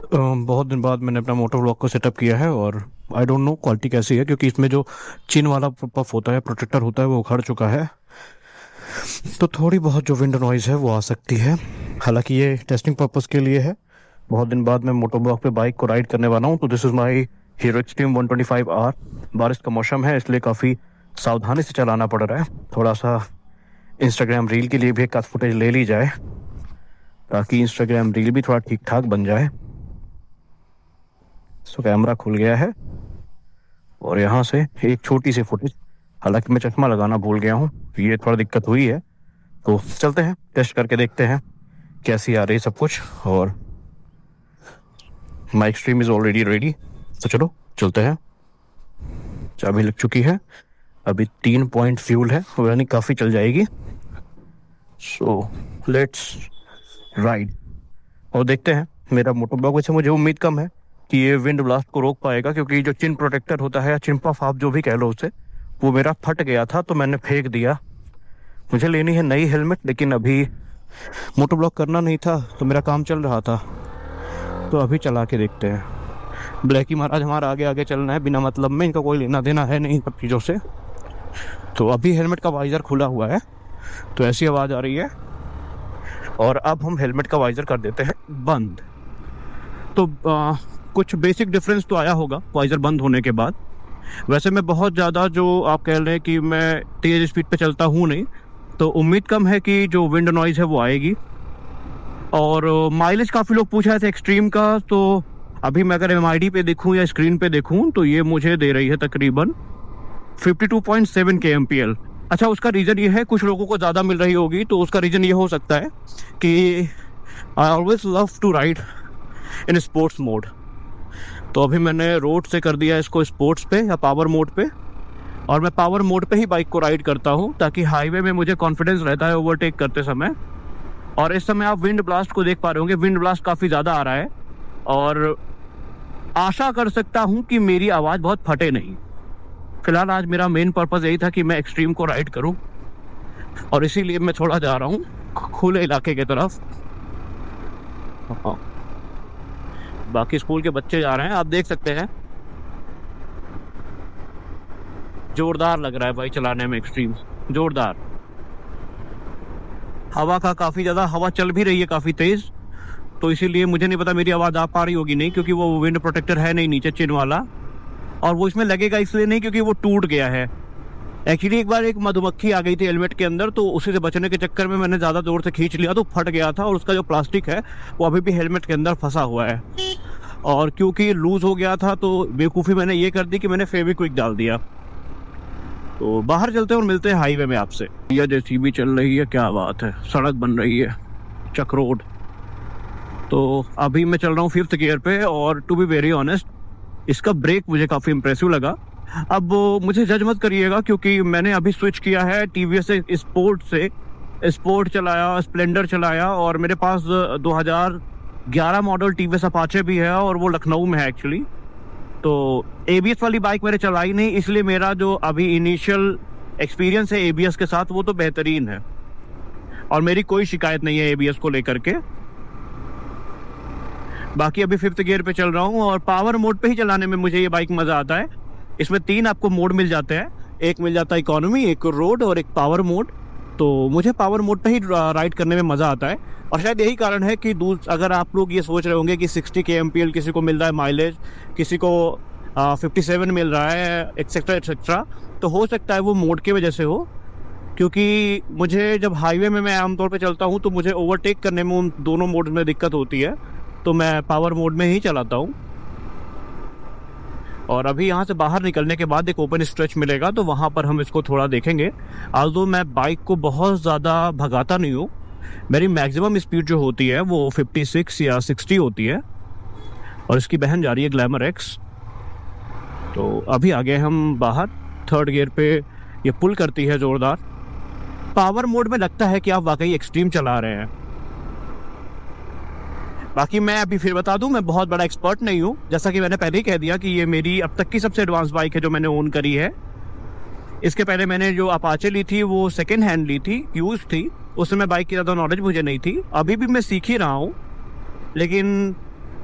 बहुत दिन बाद मैंने अपना मोटर ब्लॉक को सेटअप किया है और आई डोंट नो क्वालिटी कैसी है, क्योंकि इसमें जो चिन वाला पफ होता है, प्रोटेक्टर होता है, वो उखड़ चुका है। तो थोड़ी बहुत जो विंड नॉइज़ है वो आ सकती है। हालांकि ये टेस्टिंग पर्पज़ के लिए है। बहुत दिन बाद मैं मोटर ब्लॉक पे बाइक को राइड करने वाला हूँ, तो this is my hero extreme 125R। बारिश का मौसम है, इसलिए काफ़ी सावधानी से चलाना पड़ रहा है। थोड़ा सा इंस्टाग्राम रील के लिए भी एक आध फुटेज ले ली जाए, ताकि इंस्टाग्राम रील भी थोड़ा ठीक ठाक बन जाए। सो कैमरा खुल गया है और यहाँ से एक छोटी सी फुटेज, हालांकि मैं चश्मा लगाना भूल गया हूँ, ये थोड़ा दिक्कत हुई है। तो चलते हैं, टेस्ट करके देखते हैं कैसी आ रही सब कुछ। और mic stream is already ready, तो चलो चलते हैं। चाबी लग चुकी है, अभी 3 पॉइंट फ्यूल है, यानी काफ़ी चल जाएगी। सो लेट्स राइड और देखते हैं। मेरा मोटर ब्लॉक, वैसे मुझे उम्मीद कम है कि ये विंड ब्लास्ट को रोक पाएगा, क्योंकि जो चिन प्रोटेक्टर होता है या चिन पफ आप जो भी कह लो उसे, वो मेरा फट गया था तो मैंने फेंक दिया। मुझे लेनी है नई हेलमेट, लेकिन अभी मोटर ब्लॉक करना नहीं था तो मेरा काम चल रहा था, तो अभी चला के देखते हैं। ब्लैकी महाराज हमारा आगे आगे चलना है बिना मतलब में, इनका कोई लेना देना है नहीं सब चीज़ों से। तो अभी हेलमेट का वाइज़र खुला हुआ है तो ऐसी आवाज़ आ रही है, और अब हम हेलमेट का वाइज़र कर देते हैं बंद। तो कुछ बेसिक डिफरेंस तो आया होगा वाइज़र बंद होने के बाद। वैसे मैं बहुत ज़्यादा, जो आप कह रहे हैं कि मैं तेज़ स्पीड पे चलता हूँ नहीं, तो उम्मीद कम है कि जो विंड नॉइज़ है वो आएगी। और माइलेज काफ़ी लोग पूछ रहे थे एक्सट्रीम का, तो अभी मैं अगर MID पे देखूँ या स्क्रीन पे देखूँ तो ये मुझे दे रही है तकरीबन 52.7 kmpl। अच्छा, उसका रीज़न ये है, कुछ लोगों को ज़्यादा मिल रही होगी, तो उसका रीज़न ये हो सकता है कि I always love to ride in sports mode. तो अभी मैंने रोड से कर दिया इसको स्पोर्ट्स पे या पावर मोड पे, और मैं पावर मोड पे ही बाइक को राइड करता हूँ, ताकि हाईवे में मुझे कॉन्फिडेंस रहता है ओवरटेक करते समय। और इस समय आप विंड ब्लास्ट को देख पा रहे होंगे, विंड ब्लास्ट काफ़ी ज़्यादा आ रहा है, और आशा कर सकता हूँ कि मेरी आवाज़ बहुत फटे नहीं। फिलहाल आज मेरा मेन पर्पज़ यही था कि मैं एक्सट्रीम को राइड करूँ, और इसीलिए मैं थोड़ा जा रहा हूँ खुले इलाके की तरफ। बाकी स्कूल के बच्चे जा रहे हैं, आप देख सकते हैं। जोरदार लग रहा है भाई चलाने में, एक्सट्रीम जोरदार। हवा का काफ़ी ज़्यादा, हवा चल भी रही है काफ़ी तेज़, तो इसीलिए मुझे नहीं पता मेरी आवाज़ आ पा रही होगी नहीं, क्योंकि वो विंड प्रोटेक्टर है नहीं नीचे चिन वाला, और वो इसमें लगेगा इसलिए नहीं क्योंकि वो टूट गया है। एक्चुअली एक बार एक मधुमक्खी आ गई थी हेलमेट के अंदर, तो उसी से बचने के चक्कर में मैंने ज़्यादा जोर से खींच लिया तो फट गया था, और उसका जो प्लास्टिक है वो अभी भी हेलमेट के अंदर फंसा हुआ है। और क्योंकि लूज़ हो गया था तो बेवकूफ़ी मैंने ये कर दी कि मैंने फेविक्विक डाल दिया। तो बाहर चलते हैं और मिलते हैं हाईवे में आपसे। यह JCB चल रही है, क्या बात है, सड़क बन रही है, चक रोड। तो अभी मैं चल रहा हूँ 5th गियर पे, और टू बी वेरी ऑनेस्ट इसका ब्रेक मुझे काफ़ी इंप्रेसिव लगा। अब मुझे जज मत करिएगा, क्योंकि मैंने अभी स्विच किया है TVS से स्पोर्ट चलाया, स्प्लेंडर चलाया, और मेरे पास 2011 मॉडल TVS अपाचे भी है, और वो लखनऊ में है एक्चुअली। तो ABS वाली बाइक मैंने चलाई नहीं, इसलिए मेरा जो अभी इनिशियल एक्सपीरियंस है ABS के साथ वो तो बेहतरीन है, और मेरी कोई शिकायत नहीं है ABS को लेकर के। बाकी अभी 5th गियर पे चल रहा हूँ, और पावर मोड पे ही चलाने में मुझे ये बाइक मज़ा आता है। इसमें 3 आपको मोड मिल जाते हैं, एक मिल जाता है इकोनॉमी, एक रोड, और एक पावर मोड। तो मुझे पावर मोड पे ही राइड करने में मज़ा आता है, और शायद यही कारण है कि अगर आप लोग ये सोच रहे होंगे कि 60 kmpl किसी को मिल रहा है माइलेज, किसी को 57 मिल रहा है, एक्सेट्रा एक्सेट्रा, तो हो सकता है वो मोड की वजह से हो। क्योंकि मुझे जब हाईवे में मैं आमतौर पे चलता हूँ तो मुझे ओवरटेक करने में उन दोनों मोड में दिक्कत होती है, तो मैं पावर मोड में ही चलाता हूँ। और अभी यहाँ से बाहर निकलने के बाद एक ओपन स्ट्रेच मिलेगा, तो वहाँ पर हम इसको थोड़ा देखेंगे। आल्दो मैं बाइक को बहुत ज़्यादा भगाता नहीं हूँ, मेरी मैक्सिमम स्पीड जो होती है वो 56 या 60 होती है, और इसकी बहन जा रही है ग्लैमर X। तो अभी आ गए हम बाहर, 3rd गियर पे ये पुल करती है ज़ोरदार। पावर मोड में लगता है कि आप वाकई एक्सट्रीम चला रहे हैं। बाकी मैं अभी फिर बता दूं, मैं बहुत बड़ा एक्सपर्ट नहीं हूं, जैसा कि मैंने पहले ही कह दिया कि ये मेरी अब तक की सबसे एडवांस बाइक है जो मैंने ओन करी है। इसके पहले मैंने जो अपाचे ली थी वो सेकेंड हैंड ली थी, यूज थी, उसमें बाइक की ज़्यादा नॉलेज मुझे नहीं थी। अभी भी मैं सीख ही रहा हूँ, लेकिन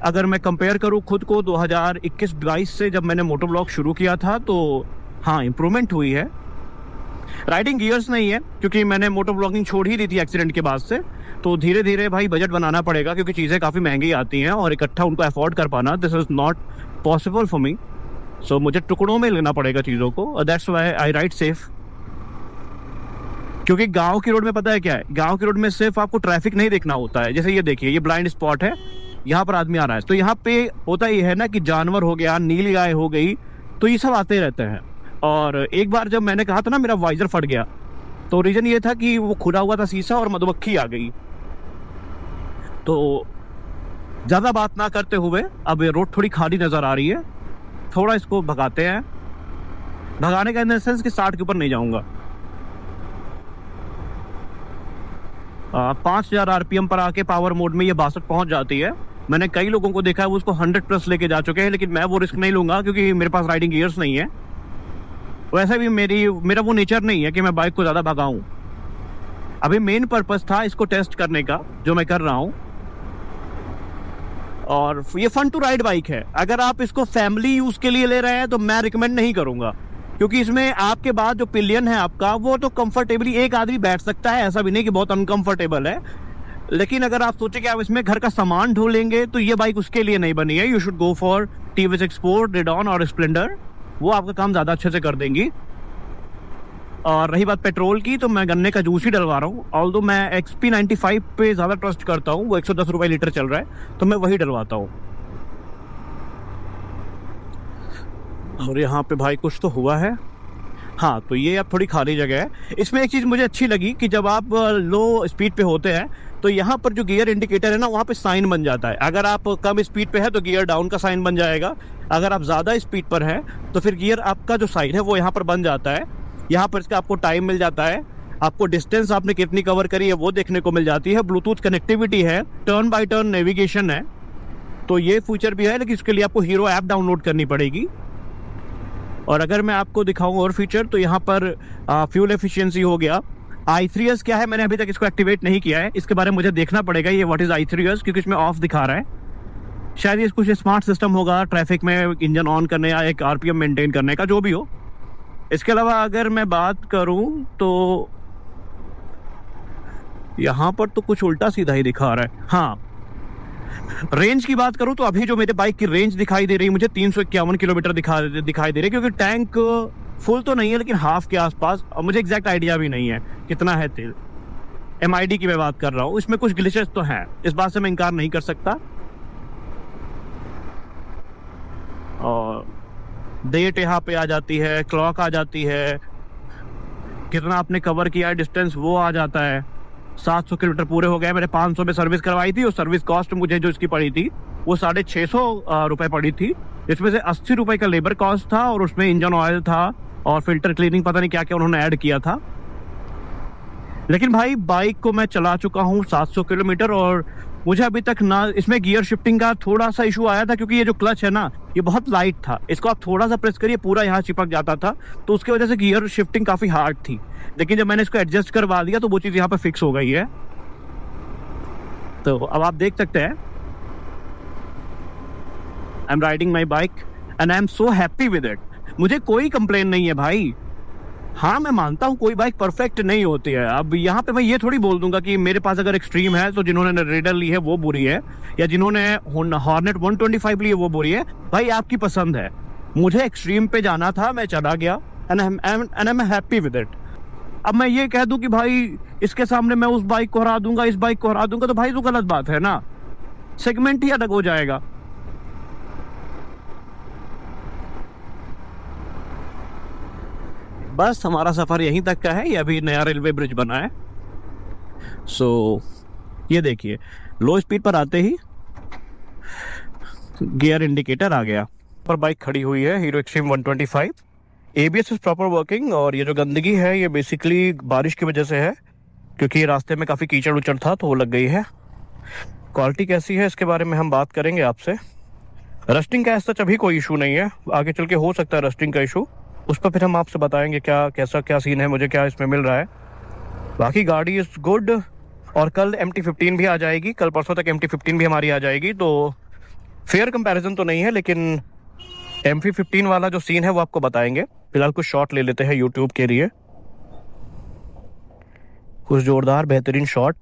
अगर मैं कंपेयर करूँ खुद को 2021-22 से, जब मैंने मोटो ब्लॉग शुरू किया था, तो हाँ इम्प्रूवमेंट हुई है। राइडिंग गियर्स नहीं है, क्योंकि मैंने मोटो ब्लॉगिंग छोड़ ही दी थी एक्सीडेंट के बाद से। तो धीरे धीरे भाई बजट बनाना पड़ेगा, क्योंकि चीज़ें काफ़ी महंगी आती हैं और इकट्ठा उनको अफोर्ड कर पाना, this is not possible for me. So मुझे टुकड़ों में लेना पड़ेगा चीज़ों को, that's why I ride safe. क्योंकि गांव की रोड में पता है क्या है, गांव की रोड में सिर्फ आपको ट्रैफिक नहीं देखना होता है। जैसे ये देखिए, ये ब्लाइंड स्पॉट है, यहाँ पर आदमी आ रहा है, तो यहाँ पे होता ही है ना कि जानवर हो गया, नीली गाय हो गई, तो ये सब आते रहते हैं। और एक बार जब मैंने कहा था ना मेरा वाइजर फट गया, तो रीजन ये था कि वो खुला हुआ था शीशा और मधुमक्खी आ गई। तो ज़्यादा बात ना करते हुए, अब ये रोड थोड़ी खाली नज़र आ रही है, थोड़ा इसको भगाते हैं। भगाने का इन द सेंस कि 60 के ऊपर नहीं जाऊँगा। 5000 आरपीएम पर आके पावर मोड में ये 62 पहुंच जाती है। मैंने कई लोगों को देखा है वो उसको 100+ लेके जा चुके हैं, लेकिन मैं वो रिस्क नहीं लूँगा, क्योंकि मेरे पास राइडिंग गियर्स नहीं है। वैसे भी मेरा वो नेचर नहीं है कि मैं बाइक को ज़्यादा भगाऊँ। अभी मेन पर्पस था इसको टेस्ट करने का, जो मैं कर रहा हूँ। और ये फन टू राइड बाइक है। अगर आप इसको फैमिली यूज़ के लिए ले रहे हैं तो मैं रिकमेंड नहीं करूँगा, क्योंकि इसमें आपके बाद जो पिलियन है आपका, वो तो कंफर्टेबली एक आदमी बैठ सकता है, ऐसा भी नहीं कि बहुत अनकंफर्टेबल है। लेकिन अगर आप सोचे कि आप इसमें घर का सामान ढो लेंगे, तो ये बाइक उसके लिए नहीं बनी है। You should go for TVS export, radon और स्प्लेंडर, वो आपका काम ज़्यादा अच्छे से कर देंगी। और रही बात पेट्रोल की, तो मैं गन्ने का जूस ही डलवा रहा हूँ। ऑल्दो मैं XP95 पे ज़्यादा ट्रस्ट करता हूँ, वो 110 रुपये लीटर चल रहा है, तो मैं वही डलवाता हूँ। और यहाँ पे भाई कुछ तो हुआ है। हाँ, तो ये अब थोड़ी खाली जगह है। इसमें एक चीज़ मुझे अच्छी लगी कि जब आप लो स्पीड पे होते हैं, तो यहाँ पर जो गियर इंडिकेटर है ना, वहाँ पे साइन बन जाता है। अगर आप कम स्पीड पे है तो गियर डाउन का साइन बन जाएगा। अगर आप ज़्यादा स्पीड पर हैं तो फिर गियर आपका जो साइन है वो यहाँ पर बन जाता है। यहाँ पर इसका आपको टाइम मिल जाता है, आपको डिस्टेंस आपने कितनी कवर करी है वो देखने को मिल जाती है। ब्लूटूथ कनेक्टिविटी है, टर्न बाय टर्न नेविगेशन है, तो ये फीचर भी है, लेकिन इसके लिए आपको हीरो ऐप डाउनलोड करनी पड़ेगी। और अगर मैं आपको दिखाऊं और फीचर, तो यहाँ पर फ्यूल एफिशिएंसी हो गया। i3s क्या है, मैंने अभी तक इसको एक्टिवेट नहीं किया है, इसके बारे में मुझे देखना पड़ेगा ये व्हाट इज़ i3s, क्योंकि इसमें ऑफ दिखा रहा है। शायद ये कुछ स्मार्ट सिस्टम होगा ट्रैफिक में इंजन ऑन करने या एक RPM मेंटेन करने का, जो भी हो। इसके अलावा अगर मैं बात करूं तो यहाँ पर तो कुछ उल्टा सीधा ही दिखा रहा है। हाँ, रेंज की बात करूं तो अभी जो मेरे बाइक की रेंज दिखाई दे रही है मुझे 351 किलोमीटर दिखाई दे रही है, क्योंकि टैंक फुल तो नहीं है, लेकिन हाफ के आसपास। और मुझे एग्जैक्ट आइडिया भी नहीं है कितना है तेल। MID की मैं बात कर रहा हूँ, इसमें कुछ ग्लिचेस तो हैं, इस बात से मैं इनकार नहीं कर सकता। और डेट यहाँ पे आ जाती है, क्लॉक आ जाती है, कितना आपने कवर किया है डिस्टेंस वो आ जाता है। 700 किलोमीटर पूरे हो गए। मैंने 500 में सर्विस करवाई थी, और सर्विस कॉस्ट मुझे जो इसकी पड़ी थी वो 650 रुपये पड़ी थी। इसमें से 80 रुपये का लेबर कॉस्ट था, और उसमें इंजन ऑयल था और फिल्टर क्लीनिंग, पता नहीं क्या क्या उन्होंने ऐड किया था। लेकिन भाई बाइक को मैं चला चुका हूँ 700 किलोमीटर, और मुझे अभी तक ना इसमें गियर शिफ्टिंग का थोड़ा सा इशू आया था, क्योंकि ये जो क्लच है ना, ये बहुत लाइट था। इसको आप थोड़ा सा प्रेस करिए, पूरा यहाँ चिपक जाता था, तो उसकी वजह से गियर शिफ्टिंग काफ़ी हार्ड थी। लेकिन जब मैंने इसको एडजस्ट करवा दिया तो वो चीज़ यहाँ पे फिक्स हो गई है। तो अब आप देख सकते हैं, I am riding my bike and I am so happy with it. मुझे कोई कंप्लेन नहीं है भाई। हाँ, मैं मानता हूँ कोई बाइक परफेक्ट नहीं होती है। अब यहाँ पे मैं ये थोड़ी बोल दूंगा कि मेरे पास अगर एक्सट्रीम है तो जिन्होंने रेडर ली है वो बुरी है, या जिन्होंने हॉर्नेट 125 ली है वो बुरी है। भाई आपकी पसंद है। मुझे एक्सट्रीम पे जाना था, मैं चला गया, and I am happy with it. अब मैं ये कह दूं कि भाई इसके सामने मैं उस बाइक को हरा दूंगा, इस बाइक को हरा दूंगा, तो भाई तो गलत बात है ना, सेगमेंट ही अलग हो जाएगा। बस हमारा सफ़र यहीं तक का है। ये अभी नया रेलवे ब्रिज बना है। सो ये देखिए, लो स्पीड पर आते ही गियर इंडिकेटर आ गया। पर बाइक खड़ी हुई है, hero Xtreme 125। ABS is proper working, और ये जो गंदगी है ये बेसिकली बारिश की वजह से है, क्योंकि रास्ते में काफ़ी कीचड़ उचड़ था तो वो लग गई है। क्वालिटी कैसी है इसके बारे में हम बात करेंगे आपसे। रस्टिंग का ऐसा अभी कोई इशू नहीं है, आगे चल के हो सकता है रस्टिंग का इशू, उस पर फिर हम आपसे बताएंगे क्या सीन है, मुझे क्या इसमें मिल रहा है। बाकी गाड़ी इज़ गुड। और कल MT-15 भी आ जाएगी, कल परसों तक MT-15 भी हमारी आ जाएगी, तो फेयर कंपैरिजन तो नहीं है, लेकिन MP15 वाला जो सीन है वो आपको बताएंगे। फिलहाल कुछ शॉट ले लेते हैं यूट्यूब के लिए, कुछ जोरदार बेहतरीन शॉट,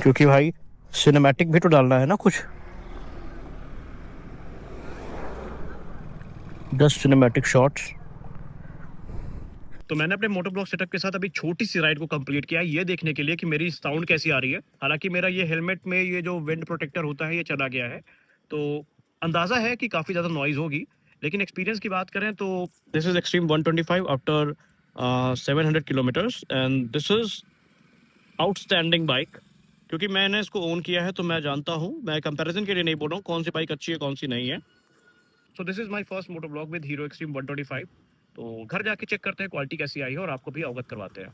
क्योंकि भाई सिनेमैटिक भी तो डालना है ना कुछ। 10 सिनेमैटिक शॉट्स। तो मैंने अपने मोटो ब्लॉग सेटअप के साथ अभी छोटी सी राइड को कंप्लीट किया, ये देखने के लिए कि मेरी साउंड कैसी आ रही है। हालांकि मेरा ये हेलमेट में ये जो विंड प्रोटेक्टर होता है ये चला गया है, तो अंदाज़ा है कि काफ़ी ज़्यादा नॉइज़ होगी। लेकिन एक्सपीरियंस की बात करें तो this is extreme 125 after 700 kilometres, and this is outstanding bike. क्योंकि मैंने इसको ओन किया है तो मैं जानता हूँ, मैं कंपैरिजन के लिए नहीं बोल रहा हूँ कौन सी बाइक अच्छी है कौन सी नहीं है। So this is my first moto vlog with Hero Xtreme 125। तो घर जाके चेक करते हैं क्वालिटी कैसी आई है और आपको भी अवगत करवाते हैं।